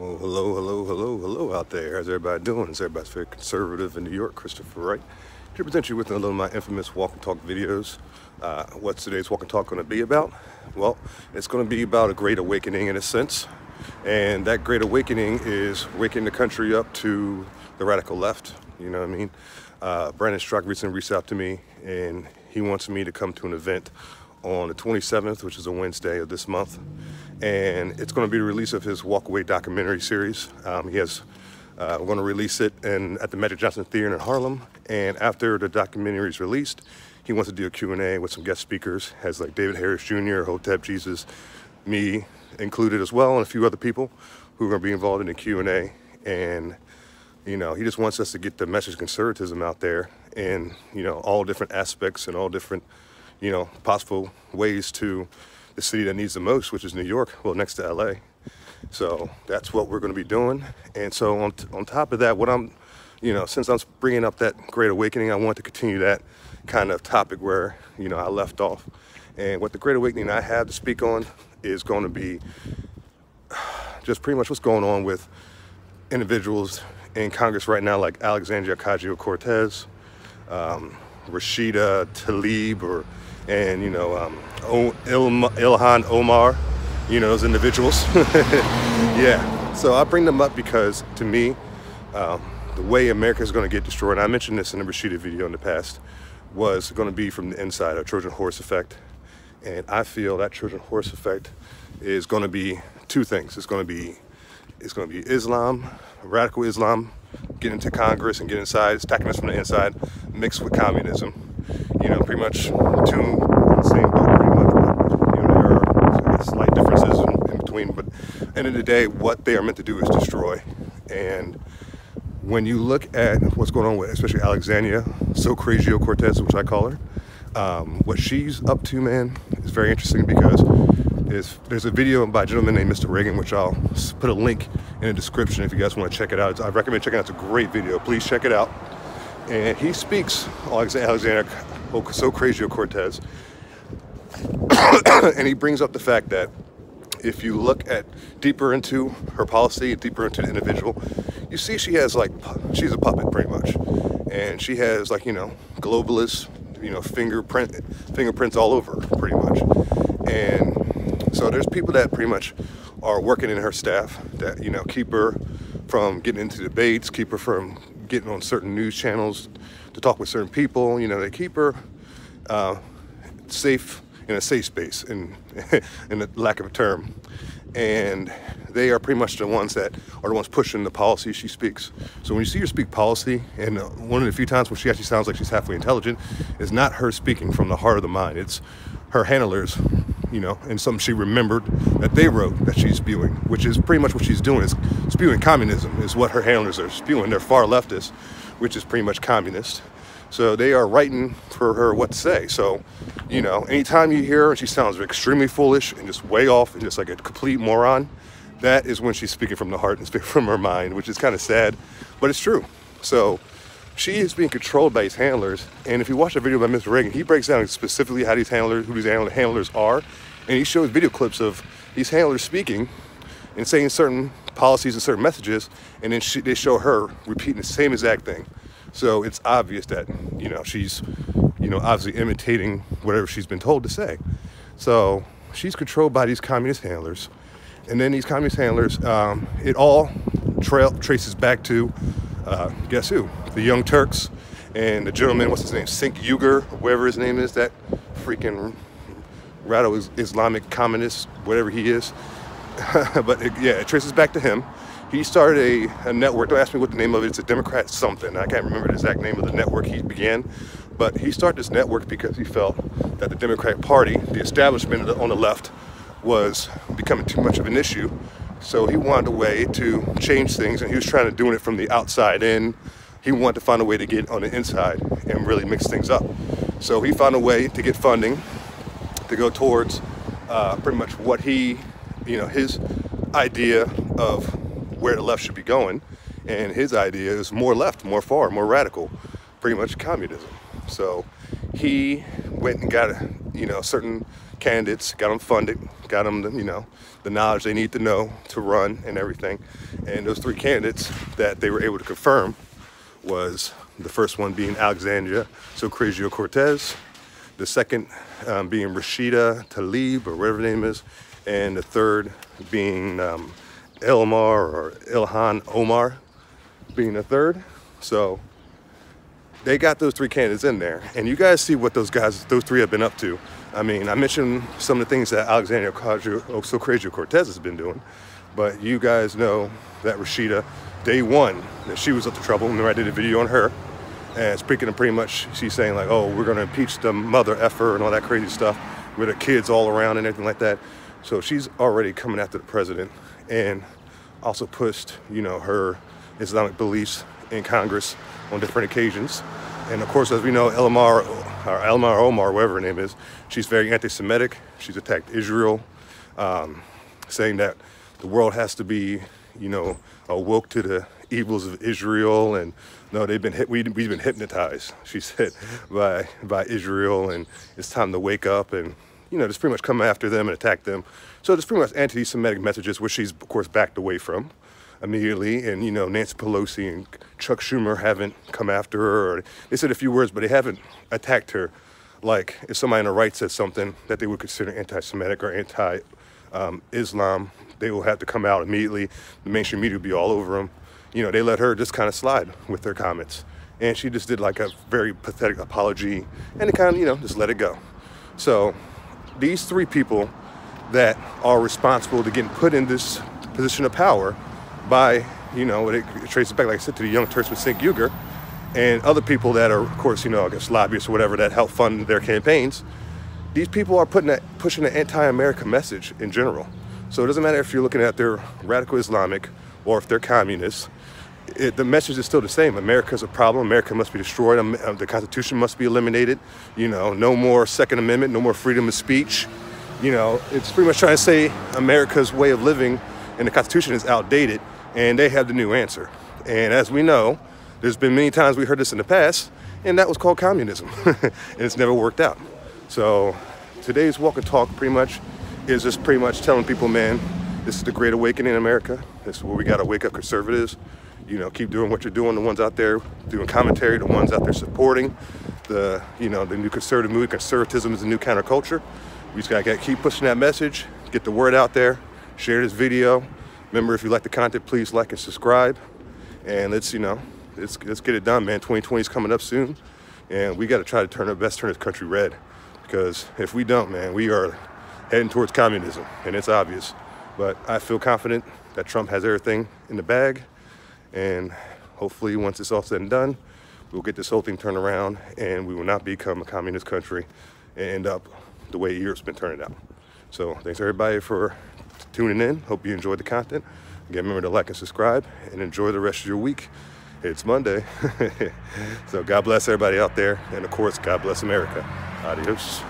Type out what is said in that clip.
Well, hello out there. How's everybody doing? Is everybody's very conservative in New York? Christopher Wright. To present you with a little of my infamous walk and talk videos. What's today's walk and talk going to be about? Well, it's going to be about a great awakening in a sense. And that great awakening is waking the country up to the radical left. You know what I mean? Brandon Strzok recently reached out to me and he wants me to come to an event on the 27th, which is a Wednesday of this month. And it's going to be the release of his WalkAway documentary series. We're going to release it at the Magic Johnson Theater in Harlem. And after the documentary is released, he wants to do a Q&A with some guest speakers. Has like David Harris Jr., Hotep Jesus, me included as well, and a few other people who are going to be involved in the Q&A. And, you know, he just wants us to get the message of conservatism out there in, you know, all different aspects and all different, you know, possible ways to the city that needs the most, which is New York, well, next to LA. So that's what we're going to be doing. And so on top of that, since I'm bringing up that great awakening, I want to continue that kind of topic where, you know, I left off. And what the great awakening I have to speak on is going to be just pretty much what's going on with individuals in Congress right now, like Alexandria OcasioCortez, Rashida Tlaib, and Ilhan Omar, you know, those individuals. Yeah, so I bring them up because to me, the way America is going to get destroyed, and I mentioned this in the Rashida video in the past, was going to be from the inside, a Trojan horse effect. And I feel that Trojan horse effect is going to be two things. It's going to be Islam, radical Islam, get into Congress and get inside, attacking us from the inside, mixed with communism. You know, pretty much two in the same boat, pretty much. But, you know, there are slight differences in between. But at the end of the day, what they are meant to do is destroy. And when you look at what's going on with, especially Alexandria OcasioCortez, which I call her, what she's up to, man, is very interesting because there's a video by a gentleman named Mr. Reagan, which I'll put a link in the description if you guys want to check it out. I recommend checking it out. It's a great video. Please check it out. And he speaks, Alexandria OcasioCortez, and he brings up the fact that if you look at deeper into her policy, deeper into the individual, you see she's a puppet pretty much. And she has, like, you know, globalist, you know, fingerprints all over her, pretty much. And so there's people that pretty much are working in her staff that, you know, keep her from getting into debates, keep her from getting on certain news channels to talk with certain people. You know, they keep her safe, in a safe space, in the lack of a term. And they are pretty much the ones that are the ones pushing the policy she speaks. So when you see her speak policy, and one of the few times when she actually sounds like she's halfway intelligent, is not her speaking from the heart of the mind. It's her handlers, you know, and something she remembered that they wrote that she's spewing, which is pretty much what she's doing, is spewing communism, is what her handlers are spewing. They're far leftist, which is pretty much communist. So they are writing for her what to say. So, you know, anytime you hear her and she sounds extremely foolish and just way off and just like a complete moron, that is when she's speaking from the heart and speaking from her mind, which is kind of sad, but it's true. So she is being controlled by these handlers. And if you watch a video by Mr. Reagan, he breaks down specifically how who these handlers are. And he shows video clips of these handlers speaking and saying certain policies and certain messages. And then they show her repeating the same exact thing. So it's obvious that, you know, she's, you know, obviously imitating whatever she's been told to say. So she's controlled by these communist handlers. And then these communist handlers, it all traces back to, guess who? The Young Turks and the gentleman, what's his name? Sink Uyghur, whatever his name is, that freaking radical Islamic communist, whatever he is. But it traces back to him. He started a network. Don't ask me what the name of it is. It's a Democrat something. I can't remember the exact name of the network he began. But he started this network because he felt that the Democratic Party, the establishment on the left, was becoming too much of an issue. So he wanted a way to change things, and he was trying to do it from the outside in. He wanted to find a way to get on the inside and really mix things up. So he found a way to get funding to go towards pretty much what he, you know, his idea of where the left should be going. And his idea is more left, more far, more radical, pretty much communism. So he went and got, you know, certain candidates, got them funded, got them, you know, the knowledge they need to know to run and everything. And those 3 candidates that they were able to confirm was the first one being Alexandria OcasioCortez, the second being Rashida Tlaib, or whatever her name is, and the third being Elmar or Ilhan Omar being the third. So they got those 3 candidates in there, and you guys see what those 3 have been up to. I mean, I mentioned some of the things that Alexandria OcasioCortez has been doing, but you guys know that Rashida, day one, that she was up to trouble. Remember, I did a video on her, and speaking of pretty much, she's saying like, oh, we're gonna impeach the mother effer and all that crazy stuff with her kids all around and everything like that. So she's already coming after the president, and also pushed, you know, her Islamic beliefs in Congress on different occasions. And of course, as we know, Elmar Omar, whatever her name is, she's very anti-Semitic. She's attacked Israel, saying that the world has to be, you know, awoke to the evils of Israel. And no, we've been hypnotized, she said, by Israel, and it's time to wake up and, you know, just pretty much come after them and attack them. So there's pretty much anti-Semitic messages, which she's of course backed away from immediately. And, you know, Nancy Pelosi and Chuck Schumer haven't come after her, or they said a few words, but they haven't attacked her. Like if somebody on the right says something that they would consider anti-Semitic or anti-Islam, they will have to come out immediately. The mainstream media will be all over them. You know, they let her just kind of slide with their comments. And she just did like a very pathetic apology, and they kind of, you know, just let it go. So these 3 people that are responsible to getting put in this position of power by, you know, it traces back, like I said, to the Young Turks with Cenk Uygur and other people that are, of course, you know, I guess lobbyists or whatever that help fund their campaigns. These people are pushing an anti-America message in general. So it doesn't matter if you're looking at their radical Islamic or if they're communists. The message is still the same. America's a problem. America must be destroyed. The Constitution must be eliminated. You know, no more Second Amendment, no more freedom of speech. You know, it's pretty much trying to say America's way of living and the Constitution is outdated, and they have the new answer. And as we know, there's been many times we heard this in the past, and that was called communism. And it's never worked out. So today's Walk and Talk pretty much is just pretty much telling people, man, this is the Great Awakening in America. This is where we got to wake up conservatives. You know, keep doing what you're doing. The ones out there doing commentary, the ones out there supporting the, you know, the new conservative movement. Conservatism is the new counterculture. We just gotta keep pushing that message, get the word out there, share this video. Remember, if you like the content, please like and subscribe. And let's, you know, let's get it done, man. 2020 is coming up soon, and we got to try to turn our best, turn this country red. Because if we don't, man, we are heading towards communism, and it's obvious. But I feel confident that Trump has everything in the bag, and hopefully once it's all said and done, we'll get this whole thing turned around, and we will not become a communist country and end up the way Europe's been turning out. So thanks everybody for tuning in. Hope you enjoyed the content. Again, remember to like and subscribe, and enjoy the rest of your week. It's Monday. So God bless everybody out there, and of course, God bless America. Adios.